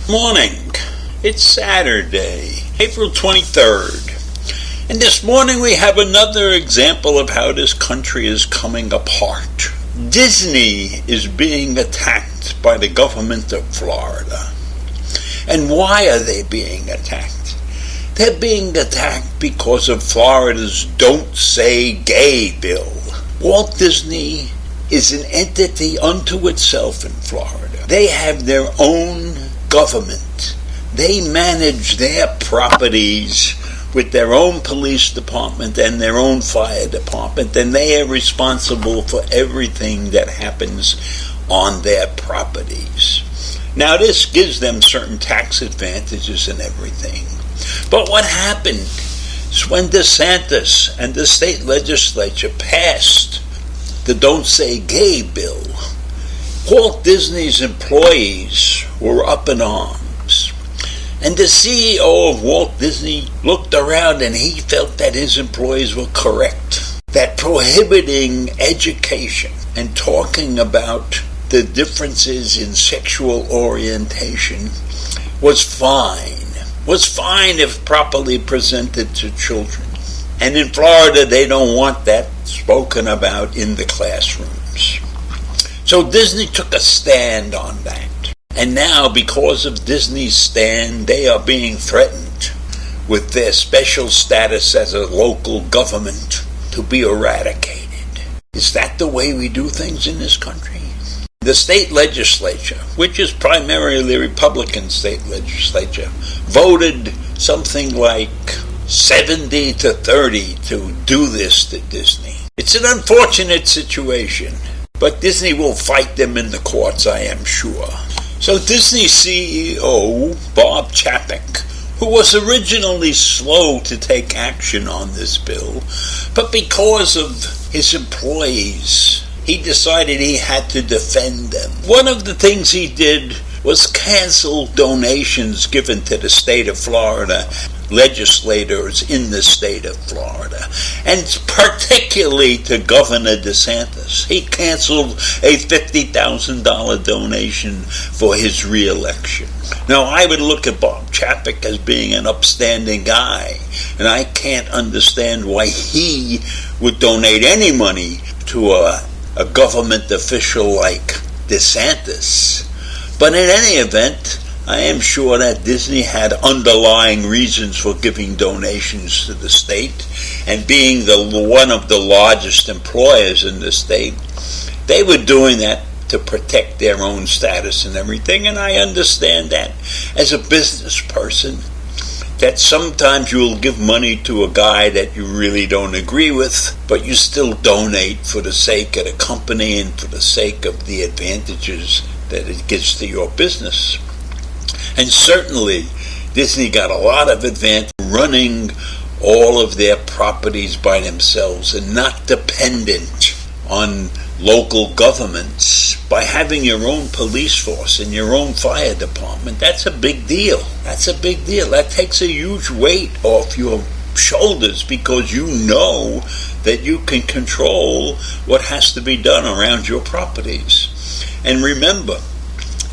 Morning. It's Saturday, April 23rd. And this morning we have another example of how this country is coming apart. Disney is being attacked by the government of Florida. And why are they being attacked? They're being attacked because of Florida's Don't Say Gay bill. Walt Disney is an entity unto itself in Florida. They have their own government. They manage their properties with their own police department and their own fire department, and they are responsible for everything that happens on their properties. Now, this gives them certain tax advantages and everything. But what happened is when DeSantis and the state legislature passed the Don't Say Gay bill, Walt Disney's employees were up in arms. And the CEO of Walt Disney looked around and he felt that his employees were correct. That prohibiting education and talking about the differences in sexual orientation was fine. Was fine if properly presented to children. And in Florida, they don't want that spoken about in the classrooms. So Disney took a stand on that. And now, because of Disney's stand, they are being threatened with their special status as a local government to be eradicated. Is that the way we do things in this country? The state legislature, which is primarily the Republican state legislature, voted something like 70 to 30 to do this to Disney. It's an unfortunate situation. But Disney will fight them in the courts, I am sure. So Disney CEO Bob Chapek, who was originally slow to take action on this bill, but because of his employees, he decided he had to defend them. One of the things he did was cancel donations given to the state of Florida, legislators in the state of Florida, and particularly to Governor DeSantis. He canceled a $50,000 donation for his re-election. Now, I would look at Bob Chapek as being an upstanding guy, and I can't understand why he would donate any money to a government official like DeSantis. But in any event, I am sure that Disney had underlying reasons for giving donations to the state, and being one of the largest employers in the state, they were doing that to protect their own status and everything, and I understand that as a business person, that sometimes you will give money to a guy that you really don't agree with, but you still donate for the sake of the company and for the sake of the advantages that it gives to your business. And certainly, Disney got a lot of advantage running all of their properties by themselves and not dependent on local governments. By having your own police force and your own fire department, that's a big deal. That's a big deal. That takes a huge weight off your shoulders because you know that you can control what has to be done around your properties. And remember,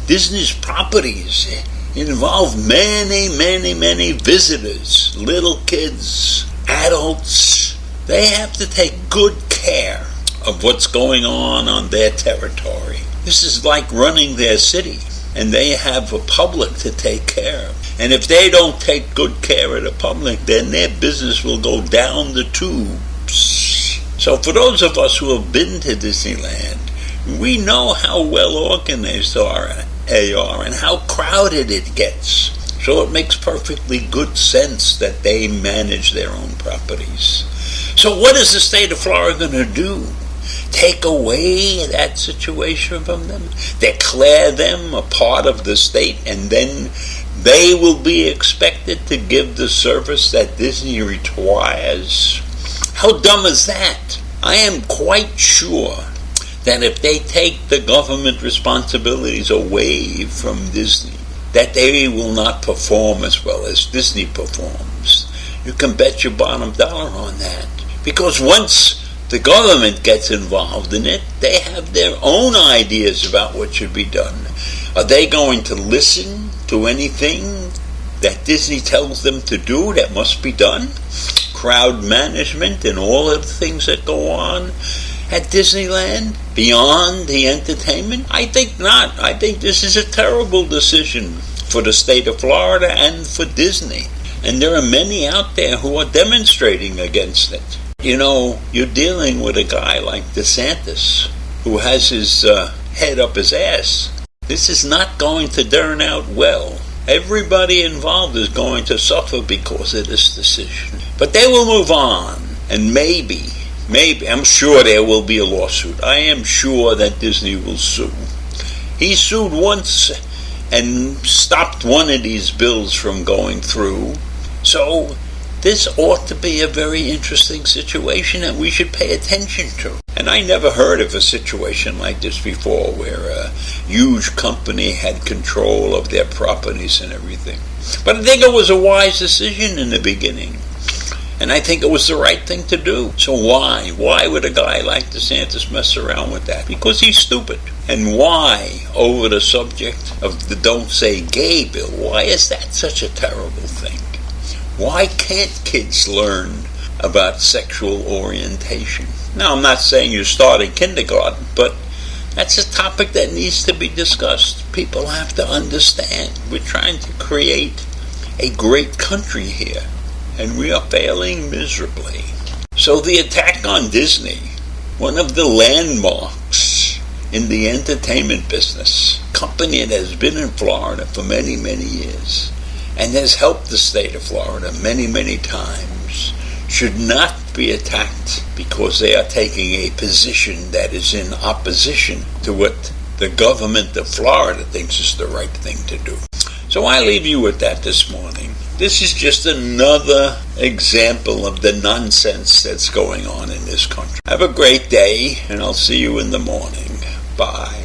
Disney's properties involve many visitors, little kids, adults. They have to take good care of what's going on their territory. This is like running their city, and they have a public to take care of. And if they don't take good care of the public, then their business will go down the tubes. So for those of us who have been to Disneyland, we know how well organized they are and how crowded it gets. So it makes perfectly good sense that they manage their own properties. So what is the state of Florida going to do? take away that situation from them, declare them a part of the state, and then they will be expected to give the service that Disney requires? How dumb is that? I am quite sure that if they take the government responsibilities away from Disney, that they will not perform as well as Disney performs. You can bet your bottom dollar on that. Because once the government gets involved in it, they have their own ideas about what should be done. Are they going to listen to anything that Disney tells them to do that must be done? Crowd management and all of the things that go on at Disneyland beyond the entertainment? I think not. I think this is a terrible decision for the state of Florida and for Disney. And there are many out there who are demonstrating against it. You know, you're dealing with a guy like DeSantis who has his head up his ass. This is not going to turn out well. Everybody involved is going to suffer because of this decision. But they will move on, and maybe, I'm sure there will be a lawsuit. I am sure that Disney will sue. He sued once and stopped one of these bills from going through. So this ought to be a very interesting situation that we should pay attention to. And I never heard of a situation like this before where a huge company had control of their properties and everything. But I think it was a wise decision in the beginning. And I think it was the right thing to do. So why? Why would a guy like DeSantis mess around with that? Because he's stupid. And why, over the subject of the Don't Say Gay bill, why is that such a terrible thing? Why can't kids learn about sexual orientation? Now, I'm not saying you start in kindergarten, but that's a topic that needs to be discussed. People have to understand we're trying to create a great country here, and we are failing miserably. So the attack on Disney, one of the landmarks in the entertainment business, a company that has been in Florida for many, many years, and has helped the state of Florida many, many times, should not be attacked because they are taking a position that is in opposition to what the government of Florida thinks is the right thing to do. So I leave you with that this morning. This is just another example of the nonsense that's going on in this country. Have a great day, and I'll see you in the morning. Bye.